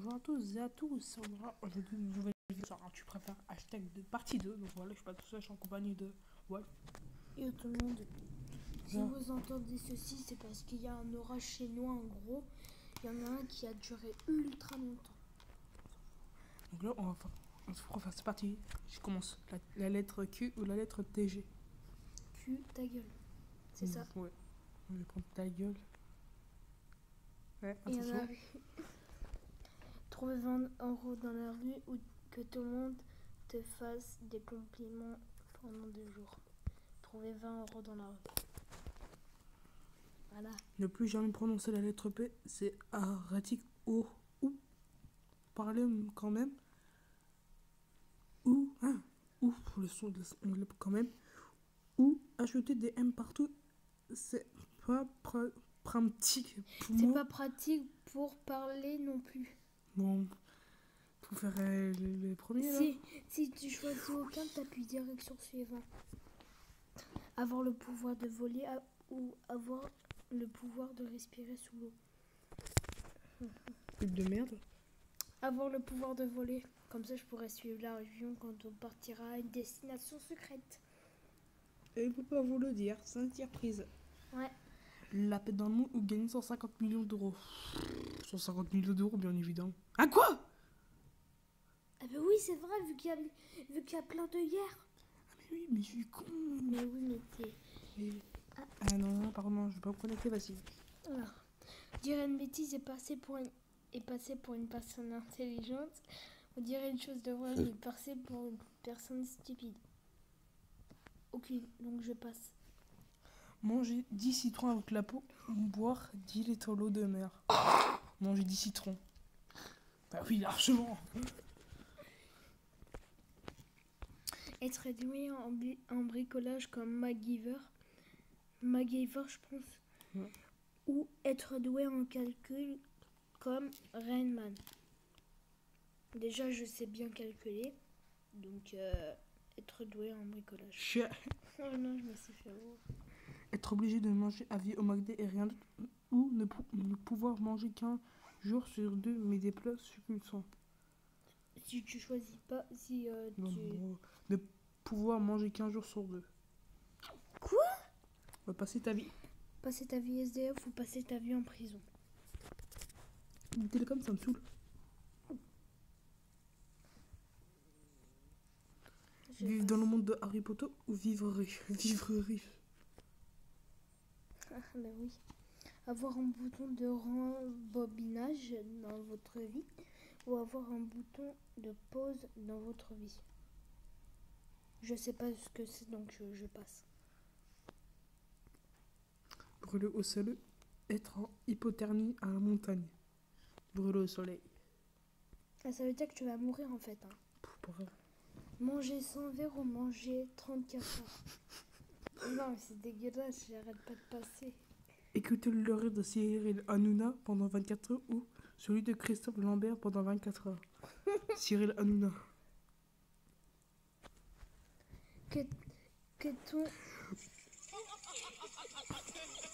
bonjour à tous et à tous. On aura aujourd'hui une nouvelle vidéo sur un tu préfères hashtag de partie 2. Donc voilà, je suis pas tout seul, je suis en compagnie de ouais. Et tout le monde. Si Bien. vous entendez ceci, c'est parce qu'il y a un orage chez nous, en gros. Il y en a un qui a duré ultra longtemps. Donc là, on va faire c'est parti. Je commence. La lettre Q ou la lettre TG. Q, ta gueule. C'est ça. Ouais. Je vais prendre ta gueule. Ouais, Et attention. trouver 20 € dans la rue ou que tout le monde te fasse des compliments pendant 2 jours. Trouver 20 € dans la rue. Voilà. Ne plus jamais prononcer la lettre P, c'est erratique ou parler quand même. Ou le son quand même. Ou ajouter des M partout, c'est pas pratique pour C'est moi. pas pratique pour parler non plus. Bon, pour faire les premiers là. Si tu choisis aucun, t'appuies direct sur suivant. Avoir le pouvoir de voler ou avoir le pouvoir de respirer sous l'eau. Pub de merde. Avoir le pouvoir de voler. Comme ça, je pourrais suivre la région quand on partira à une destination secrète. Et il peut pas vous le dire, c'est une surprise. Ouais. La paix dans le monde ou gagner 150 millions d'euros. 150 millions d'euros, bien évidemment. Ah quoi? Ah ben oui, c'est vrai, vu qu'il y a plein de guerres. Ah mais oui, mais je suis con. Mais oui, mais t'es... Ah non, pardon, je vais pas me connecter, vas-y. Alors, dire une bêtise et passer pour une personne intelligente, ou dire une chose de vraie et passer pour une personne stupide. Aucune, donc je passe. Manger 10 citrons avec la peau ou boire 10 litres d'eau de mer. Manger 10 citrons. Bah oui, largement. Être doué en bricolage comme MacGyver, je pense. Ouais. Ou être doué en calcul comme Rainman. Déjà, je sais bien calculer, donc être doué en bricolage. Chien. Oh non, je me suis fait avoir. Être obligé de manger à vie au McDo et rien d'autre. Ou ne pouvoir manger qu'un jour sur deux, mais des plats succulents. Si tu choisis pas, si Non, ne pouvoir manger qu'un jour sur deux. Quoi? On va passer ta vie. Passer ta vie SDF ou passer ta vie en prison. Le télécom, ça me saoule. Vivre dans le monde de Harry Potter ou vivre riche. Vivre riche. Ah bah oui. Avoir un bouton de rembobinage dans votre vie ou avoir un bouton de pause dans votre vie. Je sais pas ce que c'est, donc je passe. Brûler au soleil. Être en hypothermie à la montagne. Brûler au soleil. Ah, ça veut dire que tu vas mourir en fait. Hein. Manger 100 verres ou manger 34 heures. Non, mais c'est dégueulasse, j'arrête pas de passer. Écouter le rire de Cyril Hanouna pendant 24 heures ou celui de Christophe Lambert pendant 24 heures. Cyril Hanouna. Que ton...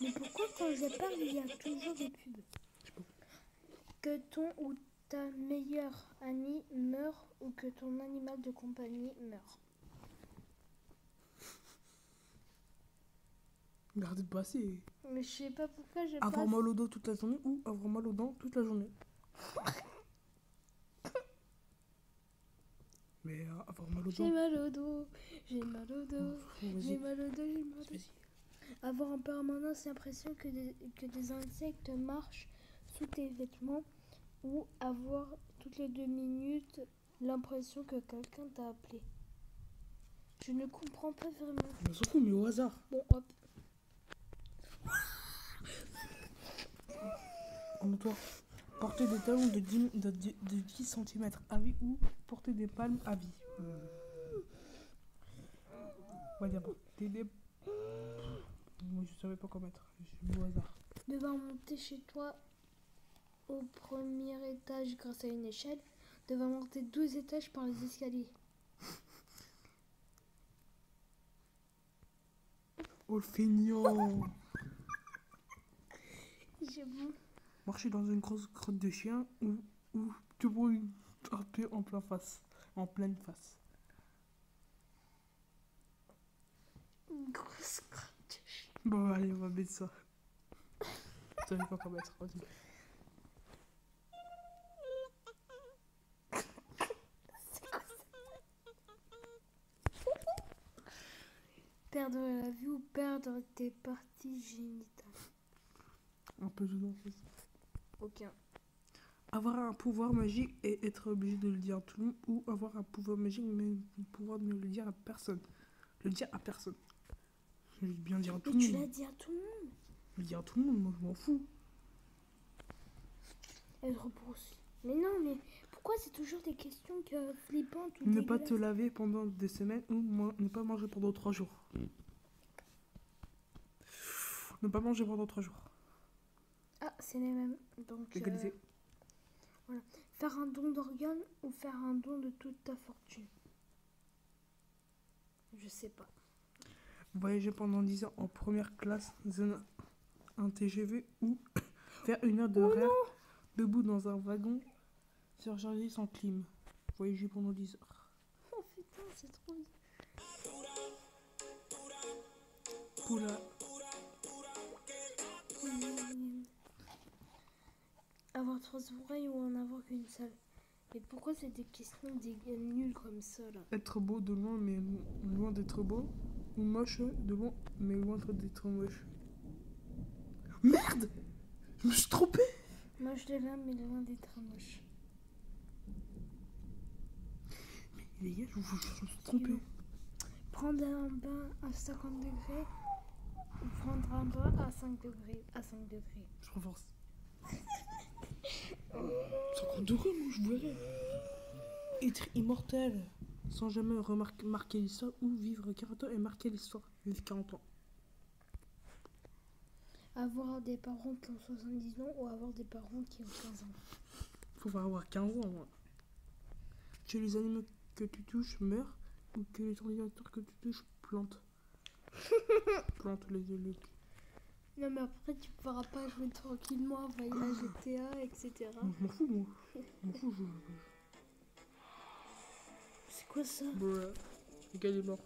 Mais pourquoi quand je parle, il y a toujours des pubs? Que ton ou ta meilleure amie meurt ou que ton animal de compagnie meurt. Regardez de passer. Mais je sais pas pourquoi je Avoir passe. mal au dos toute la journée ou avoir mal aux dents toute la journée. Mais avoir mal aux dents. J'ai mal au dos, j'ai mal au dos, Vas-y. j'ai mal au dos, j'ai mal au dos. Vas-y. Avoir en permanence l'impression que des insectes marchent sous tes vêtements ou avoir toutes les 2 minutes l'impression que quelqu'un t'a appelé. Je ne comprends pas vraiment. On s'en fout, mais au hasard. Bon, hop. En toi, porter des talons de 10 cm à vie ou porter des palmes à vie. On va dire porter des... Moi, je savais pas quoi mettre. J'ai mis au hasard. Devoir monter chez toi au premier étage grâce à une échelle. Devoir monter 12 étages par les escaliers. Oh le feignant. J'ai bon. Marcher dans une grosse crotte de chien ou ou te brûler un peu en plein face, en pleine face. Une grosse crotte de chien. Bon, allez, on va mettre ça. Je savais pas quoi mettre. Vas-y. Perdre la vue ou perdre tes parties génitales. Un peu dedans. Aucun. Avoir un pouvoir magique et être obligé de le dire à tout le monde, ou avoir un pouvoir magique mais pouvoir ne le dire à personne. Le dire à personne. Je vais bien dire à tout Mais le tu monde. l'as dit à tout le monde. Je vais dire à tout le monde, moi je m'en fous. Être poursuivi. Mais non, mais pourquoi c'est toujours des questions flippantes ou Ne pas te dégueulasses? laver pendant des semaines ou ne pas manger pendant 3 jours. Ne pas manger pendant 3 jours. Ah, c'est les mêmes. Donc, Égalisé. voilà. Faire un don d'organes ou faire un don de toute ta fortune. Je sais pas. Voyager pendant 10 ans en première classe, zone un TGV ou faire 1 heure de rêve debout dans un wagon surchargé sans clim. Voyager pendant 10 heures. Oh putain, c'est trop bien. Poula. Avoir 3 oreilles ou en avoir qu'une seule. Mais pourquoi c'est des questions nulles comme ça là? Être beau de loin mais loin d'être beau. Ou moche de loin mais loin d'être moche. Merde! Je me suis trompé! Moche de l'âme mais loin d'être moche. Les gars, je me suis trompé. Prendre un bain à 50 degrés ou prendre un bain à 5 degrés. À 5 degrés. Je renforce. 50 degrés, moi je verrais. Être immortel sans jamais marquer l'histoire ou vivre 40 ans et marquer l'histoire. Vivre 40 ans. Avoir des parents qui ont 70 ans ou avoir des parents qui ont 15 ans. Faut pas avoir 15 ans, moi. Que les animaux que tu touches meurent ou que les ordinateurs que tu touches plantent. Plantent les. Non mais après tu pourras pas jouer tranquillement à GTA, etc. Je m'en fous, moi. Je m'en fous, C'est quoi ça? Bruh. Le gars il est mort.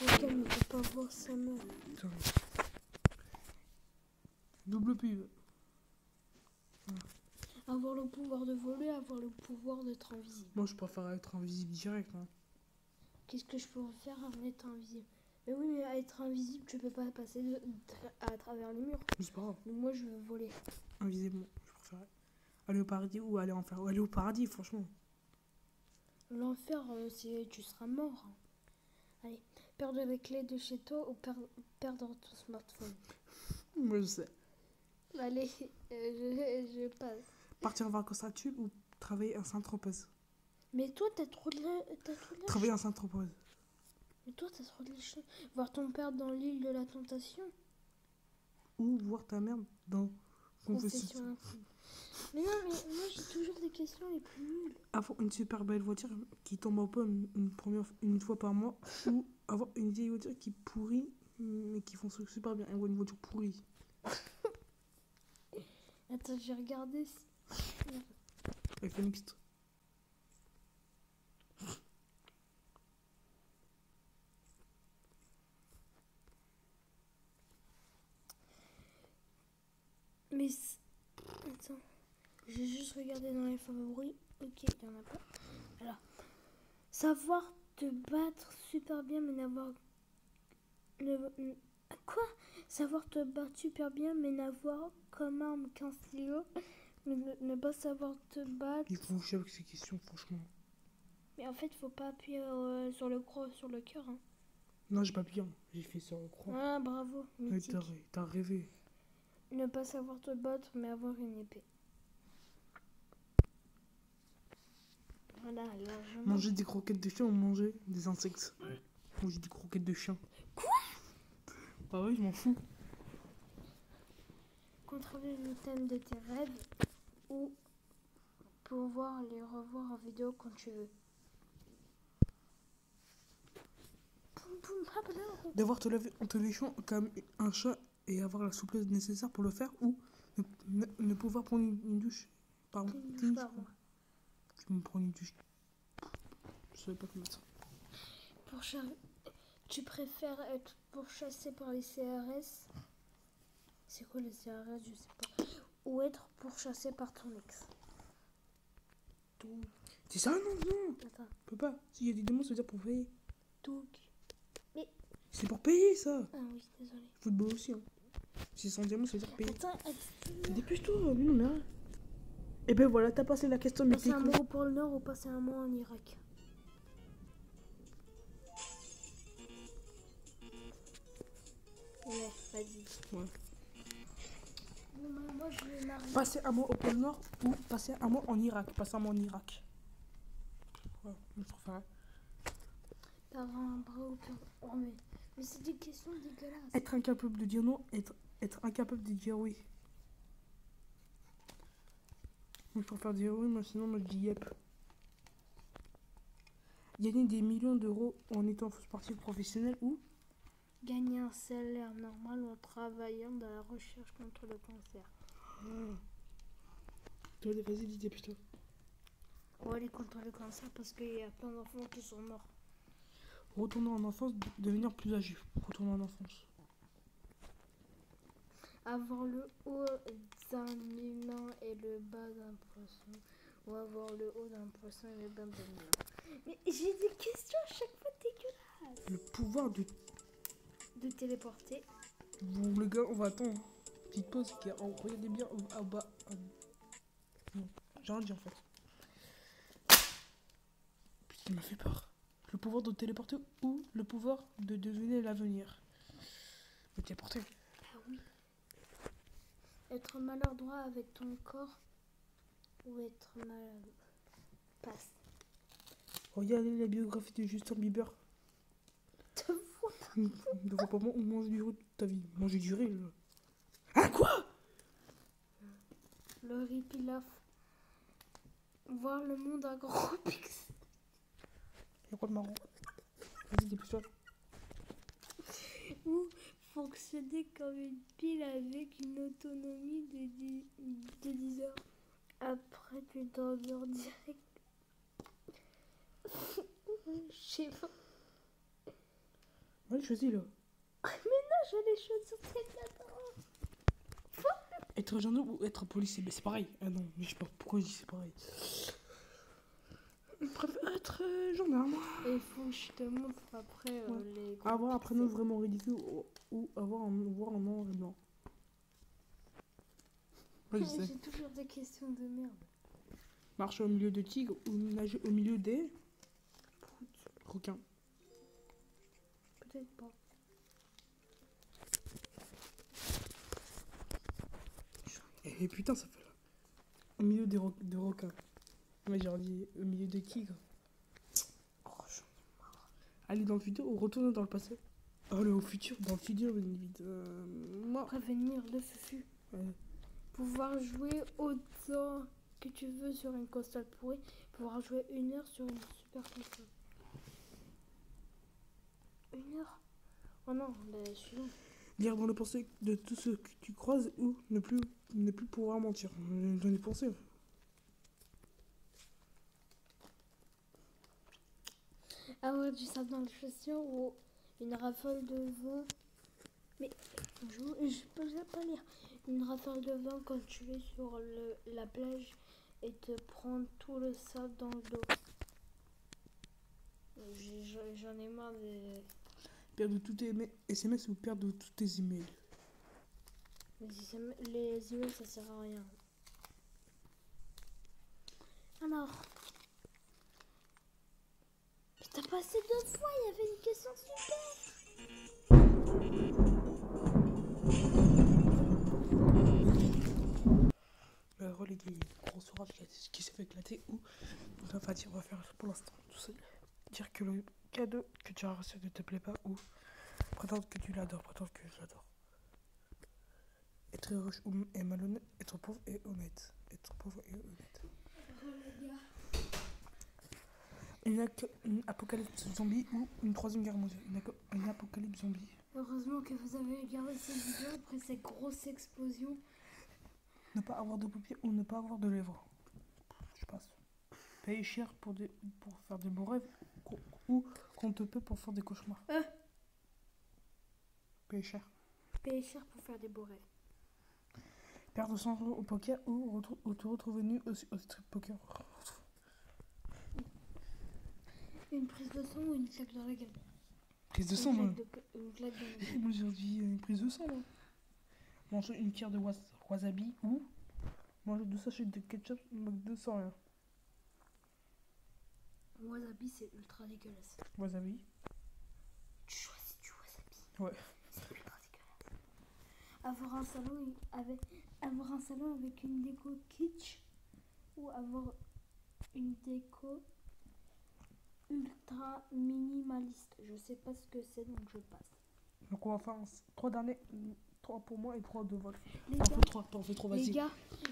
Le gars ne peut pas voir sa meuf. Putain. Double pub. Avoir le pouvoir de voler, avoir le pouvoir d'être invisible. Moi je préfère être invisible direct. Hein. Qu'est-ce que je peux faire en être invisible? Mais oui, mais à être invisible, tu peux pas passer à travers les murs. Mais c'est pas grave. Donc moi, je veux voler. Invisible, je préfère aller au paradis ou aller en enfer. Ou aller au paradis, franchement. L'enfer, tu seras mort. Allez, perdre les clés de chez toi ou perdre ton smartphone. Moi je sais. Allez, je passe. Partir en vacances à Tube ou travailler à Saint-Tropez. Mais toi, t'as trop de la Travailler à Saint-Tropez. Mais toi, t'as trop de la chance. Voir ton père dans l'île de la tentation. Ou voir ta mère dans Confession intime. Mais non, mais moi, j'ai toujours des questions les plus nulles. Avoir une super belle voiture qui tombe en panne une fois par mois. Ou avoir une vieille voiture qui pourrit mais qui fonctionne super bien. Et une voiture pourrie. Attends, j'ai regardé. Avec le mixte. Mais. Attends. J'ai juste regardé dans les favoris. Ok, il y en a pas. Alors. Savoir te battre super bien, mais n'avoir. Quoi? Savoir te battre super bien, mais n'avoir comme arme qu'un stylo. Mais ne pas savoir te battre. Ils font chier avec ces questions, franchement. Mais en fait, faut pas appuyer sur le croix, sur le cœur. Hein. Non, j'ai pas bien. J'ai fait ça, croix. Ah, bravo. Mythique. T'as rêvé. Ne pas savoir te battre, mais avoir une épée. Voilà, largement. Manger des croquettes de chien ou manger des insectes. Manger des croquettes de chien. Quoi? Ah ouais, je m'en fous. Contrôler le thème de tes rêves ou pouvoir les revoir en vidéo quand tu veux. Devoir te laver en te léchant comme un chat et avoir la souplesse nécessaire pour le faire ou ne pouvoir prendre une douche Pardon, Tennis tennis, par mois. je me prenais du... Je savais pas comment ça. Tu préfères être pourchassé par les CRS? C'est quoi les CRS? Je sais pas. Ou être pourchassé par ton ex? Donc, C'est ça? Non, non, attends. on peut pas. S'il y a des démons, ça veut dire pour payer. Donc. C'est pour payer, ça. Ah oui, désolé. Football aussi, hein. Si c'est sans diamant, ça veut dire payer. Attends, Dépêche-toi, mais non, mais rien. Et ben voilà, t'as passé la question, mais passer un mois au pôle Nord ou passer un mois en Irak? Ouais, vas-y. Ouais. Bon, bah, moi, je vais marier. Passer un mois au pôle Nord ou passer un mois en Irak. Passer un mois en Irak. Ouais, je préfère. D'avoir un bras au cœur. Oh, mais c'est des questions dégueulasses. Être incapable de dire non, être incapable de dire oui. Moi, je préfère dire oui, moi sinon, moi je dis yep. Gagner des millions d'euros en étant sportif professionnel ou Gagner un salaire normal en travaillant dans la recherche contre le cancer. Vas-y, dis dépêche-toi. On va aller contre le cancer parce qu'il y a plein d'enfants qui sont morts. Retourner en enfance, devenir plus âgé. Retourner en enfance. Avoir le haut d'un humain et le bas d'un poisson. Ou avoir le haut d'un poisson et le bas d'un humain. Mais j'ai des questions à chaque fois dégueulasses. Le pouvoir de... De téléporter. Bon, les gars, on va attendre. Petite pause, regardez bien au bas. Non, j'ai rien dit en fait. Putain, il m'a fait peur. Le pouvoir de téléporter ou le pouvoir de deviner l'avenir. Me téléporter. Ah oui. Être maladroit avec ton corps ou être malade. Passe. Regardez la biographie de Justin Bieber. Te vois. Ne vois pas moi, on mange du riz toute ta vie. Manger du riz, là. Ah, quoi? Le ripilaf. Voir le monde à gros pixels. Y'a quoi de marrant? Vas-y, dépêche-toi. Ou fonctionner comme une pile avec une autonomie de 10 heures. Après, tu t'endors direct. Je sais pas. Ouais, choisis là. Non, j'allais choisir celle-là. Être gendarme ou être policier? Mais c'est pareil. Ah non, mais je sais pas pourquoi je dis c'est pareil. Je préfère être gendarme. Et il faut que je te montre après Ouais. les gros Avoir un pixels. prénom vraiment ridicule ou voir un nom en blanc. Ouais, je sais. J'ai toujours des questions de merde. Marcher au milieu de tigres ou nager au milieu des requins. Peut-être pas. Et putain, ça fait là. Au milieu de requins. Mais j'ai dit au milieu de tigres. Oh, j'en ai marre. Aller dans le futur ou retourner dans le passé? Aller au futur, dans le futur, bien évidemment. Moi. Prévenir le fufu. Ouais. Pouvoir jouer autant que tu veux sur une console pourrie. Pouvoir jouer 1 heure sur une super console. 1 heure? Oh non, bah suivant. Lire dans le pensée de tout ce que tu croises ou ne plus pouvoir mentir. J'en ai pensé. Avoir du sable dans le chaussure ou une rafale de vent. Mais je peux pas lire. Une rafale de vent quand tu es sur la plage et te prendre tout le sable dans le dos. J'en ai marre des... Perdre tous tes SMS ou perdre tous tes emails. Les emails, ça sert à rien. Alors... T'as passé 2 fois, il y avait une question super. Reléguer une grosse orage qui s'est fait éclater ou enfin on va faire pour l'instant tout seul. Dire que le cadeau que tu as reçu ne te plaît pas ou prétendre que tu l'adores, prétendre que je l'adore. Être riche et malhonnête, être pauvre et honnête. Être pauvre et honnête. Une apocalypse zombie ou une 3e guerre mondiale. Une apocalypse zombie. Heureusement que vous avez regardé cette vidéo après cette grosse explosion. Ne pas avoir de paupières ou ne pas avoir de lèvres. Payer cher pour faire des beaux rêves ou qu'on te paie pour faire des cauchemars. Payer cher. Payer cher pour faire des beaux rêves. Perdre 100 euros au poker ou te retrouver nu au strip poker. Une prise de sang ou une claque dans la gueule? Prise de sang, moi. Une claque dans la gueule. Moi j'ai dit une prise de sang, là. Manger une cuillère de wasabi ou manger 2 sachets de ketchup McDo sans rien. Wasabi, c'est ultra dégueulasse. Wasabi. Tu choisis du wasabi. Ouais. C'est ultra dégueulasse. Avoir un salon avec une déco kitsch ou avoir une déco ultra minimaliste. Je sais pas ce que c'est, donc je passe. Donc on va faire 3 derniers. 3 pour moi et 3 de vol. Les T'en gars, fais 3, les vas-y. gars,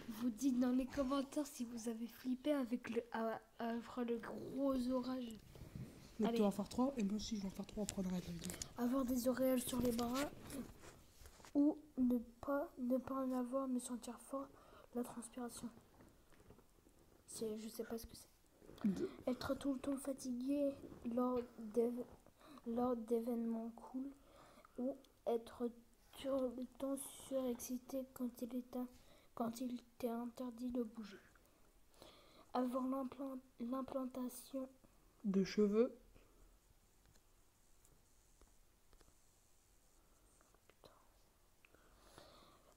vous dites dans les commentaires si vous avez flippé avec le gros orage. Donc Allez. tu vas en faire 3 et moi aussi je vais en faire 3 après on arrête la vidéo. Avoir des auréoles sur les bras ou ne pas en avoir mais sentir fort la transpiration. Je sais pas ce que c'est. Être tout le temps fatigué lors d'événements cool ou être tout le temps surexcité quand il t'est interdit de bouger. Avoir l'implantation De cheveux.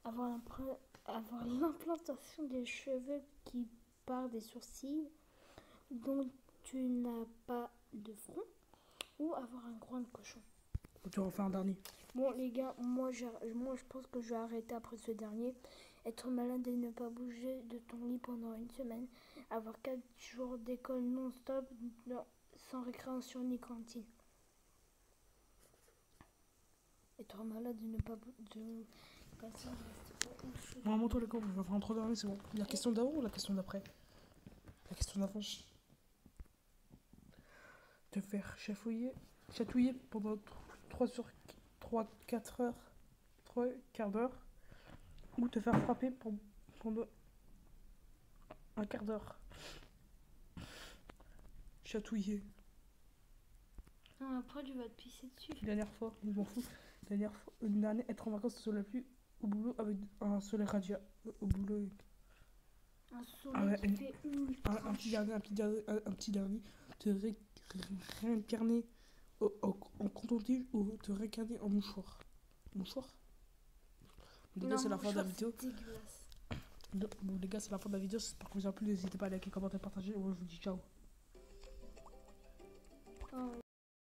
avoir l'implantation des cheveux qui part des sourcils dont tu n'as pas de front ou avoir un groin de cochon. Tu vas en faire un dernier. Bon les gars, moi je pense que je vais arrêter après ce dernier. Être malade et ne pas bouger de ton lit pendant une semaine. Avoir 4 jours d'école non-stop sans récréation ni cantine. Être malade et ne pas bouger. Non, montre les cours, je vais faire un 3 derniers, c'est bon. La question d'avant ou la question d'après? La question d'avant. Te faire chatouiller pendant 4 heures, 3 quarts d'heure, ou te faire frapper pendant un quart d'heure. Chatouiller. Non, après tu vas te pisser dessus. Dernière fois, je m'en fous. Une dernière, être en vacances sous la pluie au boulot avec un soleil radiant. Au boulot. Un soleil qui fait ultra Un petit dernier. Te réincarner en coton-tige ou te réincarner en mouchoir. Mouchoir? Les gars, c'est la fin de la vidéo. Bon, les gars, c'est la fin de la vidéo. J'espère que vous avez plu. N'hésitez pas à liker, commenter, partager. Moi, je vous dis ciao.